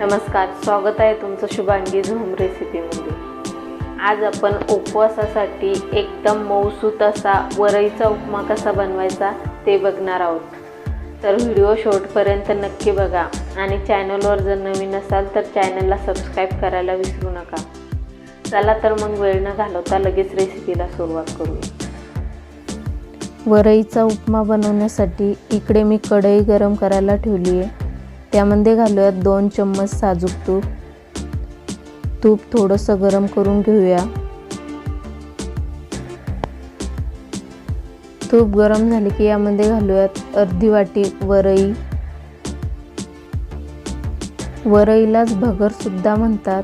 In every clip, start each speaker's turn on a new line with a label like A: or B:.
A: नमस्कार, स्वागत आहे तुमचं 𝗙𝗏𝗏 𝗀 रेसिपीमध्ये। आज आपण उपवासासाठी एकदम मऊसूत असा वरईचा उपमा कसा बनवायचा ते बघणार आहोत। तर व्हिडिओ शेवटपर्यंत नक्की बघा आणि चॅनलवर जर नवीन असाल तर चॅनलला सबस्क्राइब करायला विसरू नका। चला तर मग वेळ न घालवता लगेच रेसिपीला सुरुवात करूया।
B: वरईचा उपमा बनवण्यासाठी इकडे मी कढई गरम करायला ठेवली आहे। त्यामध्ये घालूयात 2 चम्मच साजूक तूप। तूप थोडंसं गरम करून घेऊया। तूप गरम झाले की यामध्ये घालूयात अर्धी वाटी वरई। वरईलाच भगर सुद्धा म्हणतात।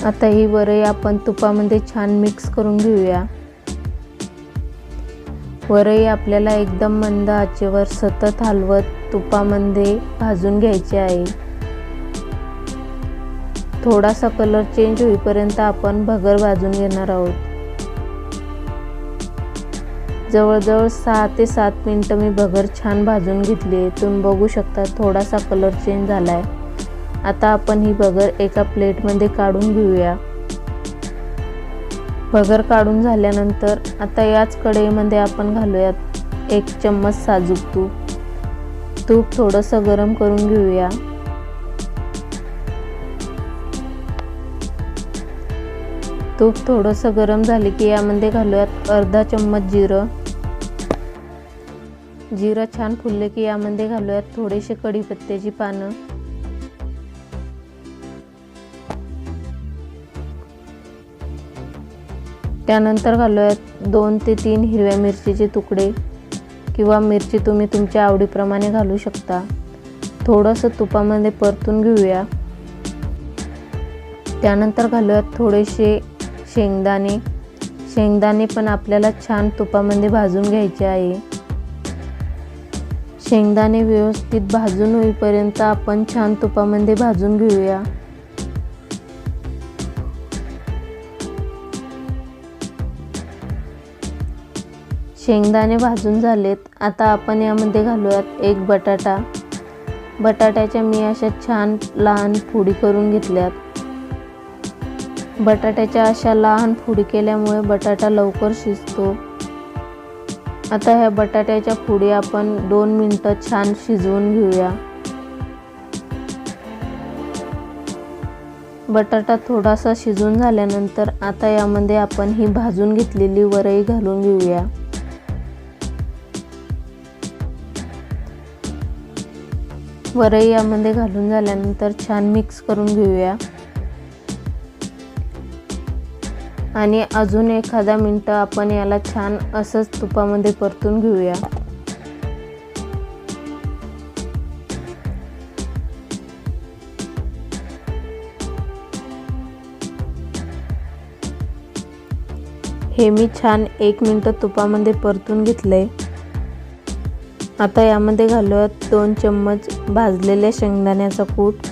B: आता ही वरई आपण तुपामध्ये छान मिक्स करून घेऊया। वरई आपल्याला एकदम मंद आचेवर सतत हलवत तुपामध्ये भाजून घ्यायची आहे। थोडासा कलर चेंज होईपर्यंत आपण भगर भाजून घेणार आहोत। जवळजवळ 6 ते 7 मिनिटं मी भगर छान भाजून घेतली आहे। तुम्ही बघू शकता थोडासा कलर चेंज झालाय। आता आपण ही भगर एका प्लेटमध्ये काढून घेऊया। भगर काढून झाल्यानंतर आता याच कढईमध्ये आपण घालूयात 1 चम्मच साजूक तूप। तूप थोडंसं गरम करून घेऊया। तूप थोडंसं गरम झाले की यामध्ये घालूयात अर्धा चम्मच जिरं। जिरं छान फुलले की यामध्ये घालूयात थोडेसे कढीपत्त्याची पानं। त्यानंतर घालूयात 2 ते 3 हिरव्या मिरचीचे तुकडे किंवा मिरची तुम्ही तुमच्या आवडीप्रमाणे घालू शकता। थोडंसं तुपामध्ये परतून घेऊया। त्यानंतर घालूयात थोडेसे शेंगदाणे। शेंगदाणे पण आपल्याला छान तुपामध्ये भाजून घ्यायचे आहे। शेंगदाणे व्यवस्थित भाजून होईपर्यंत आपण छान तुपामध्ये भाजून घेऊया। शेंगदाणे भाजून झालेत। आता आपण यामध्ये घालूयात 1 बटाटा। बटाट्याच्या मी अशा छान लहान फोडी करून घेतल्यात। बटाट्याच्या अशा लहान फोडी केल्यामुळे बटाटा लवकर शिजतो। आता ह्या बटाट्याच्या फोडी आपण 2 मिनिटं छान शिजवून घेऊया। बटाटा थोडासा शिजून झाल्यानंतर आता यामध्ये आपण ही भाजून घेतलेली वरई घालून घेऊया। वरई यामध्ये घालून झाल्यानंतर छान मिक्स करून घेऊया आणि अजून एखादा मिनिट आपण याला छान असंच तुपामध्ये परतून घेऊया। हे मी छान 1 मिनिट तुपामध्ये परतून घेतलंय। आता यामध्ये घालूयात 2 चम्मच भाजलेल्या शेंगदाण्याचा कूट।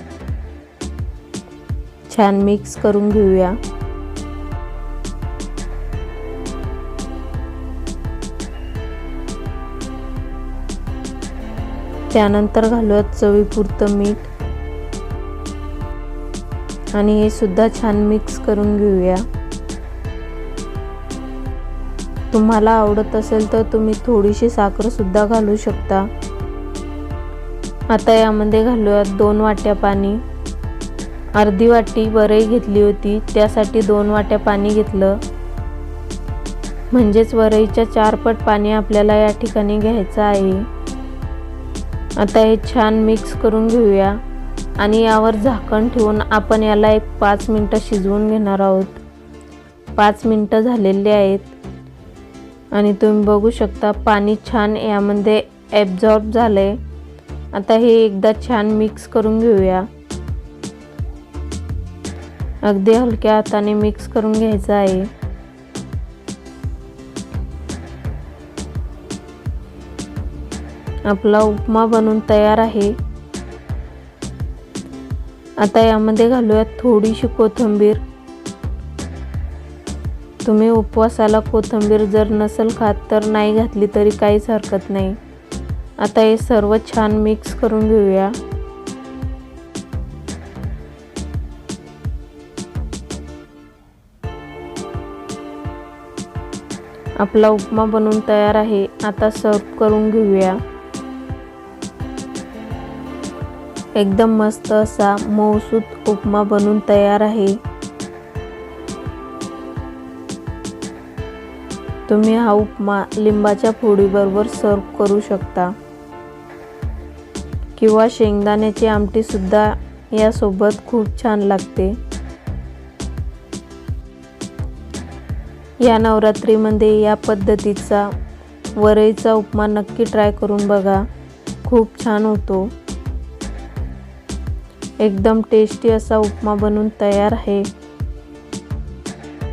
B: छान मिक्स करून घेऊया। त्यानंतर घालूयात चवीपुरतं मीठ आणि हे सुद्धा छान मिक्स करून घेऊया। तुम्हाला आवडत असेल तर तुम्ही थोडीशी साखर सुद्धा घालू शकता। आता यामध्ये घालूयात 2 वाट्या पाणी। अर्धी वाटी वरई घेतली होती त्यासाठी 2 वाट्या पाणी घेतलं, म्हणजेच वरईच्या 4 पट पाणी आपल्याला या ठिकाणी घ्यायचं आहे। आता हे छान मिक्स करून घेऊया आणि यावर झाकण ठेवून आपण याला 5 मिनिटं शिजवून घेणार आहोत। 5 मिनिटं झालेली आहेत आणि तुम्ही बघू शकता पाणी छान यामध्ये ॲब्झॉर्ब झालंय। आता हे एकदा छान मिक्स करून घेऊया। अगदी हलक्या हाताने मिक्स करून घ्यायचं आहे। आपला उपमा बनवून तयार आहे। आता यामध्ये घालूयात थोडीशी कोथिंबीर। तुम्ही उपवासाला कोथिंबीर जर नसेल खात तर नाही घातली तरी काहीच हरकत नाही। आता हे सर्व छान मिक्स करून घेऊया। आपला उपमा बनवून तयार आहे। आता सर्व करून घेऊया। एकदम मस्त असा मऊसूत उपमा बनवून तयार आहे। तुम्ही हा उपमा लिंबाच्या फोडीबरोबर सर्व करू शकता किंवा शेंगदाण्याची आमटी सुद्धा यासोबत खूप छान लागते। या नवरात्रीमध्ये या पद्धतीचा वरईचा उपमा नक्की ट्राय करून बघा, खूप छान होतो। एकदम टेस्टी असा उपमा बनवून तयार आहे।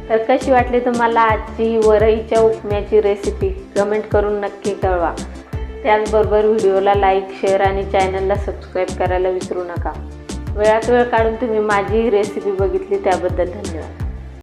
A: तर कशी वाटली तुम्हाला आजची वरईच्या उपम्याची रेसिपी कमेंट करून नक्की कळवा। त्याचबरोबर व्हिडिओला लाईक, शेअर आणि चॅनलला सबस्क्राईब करायला विसरू नका। वेळात वेळ काढून तुम्ही माझी रेसिपी बघितली त्याबद्दल धन्यवाद।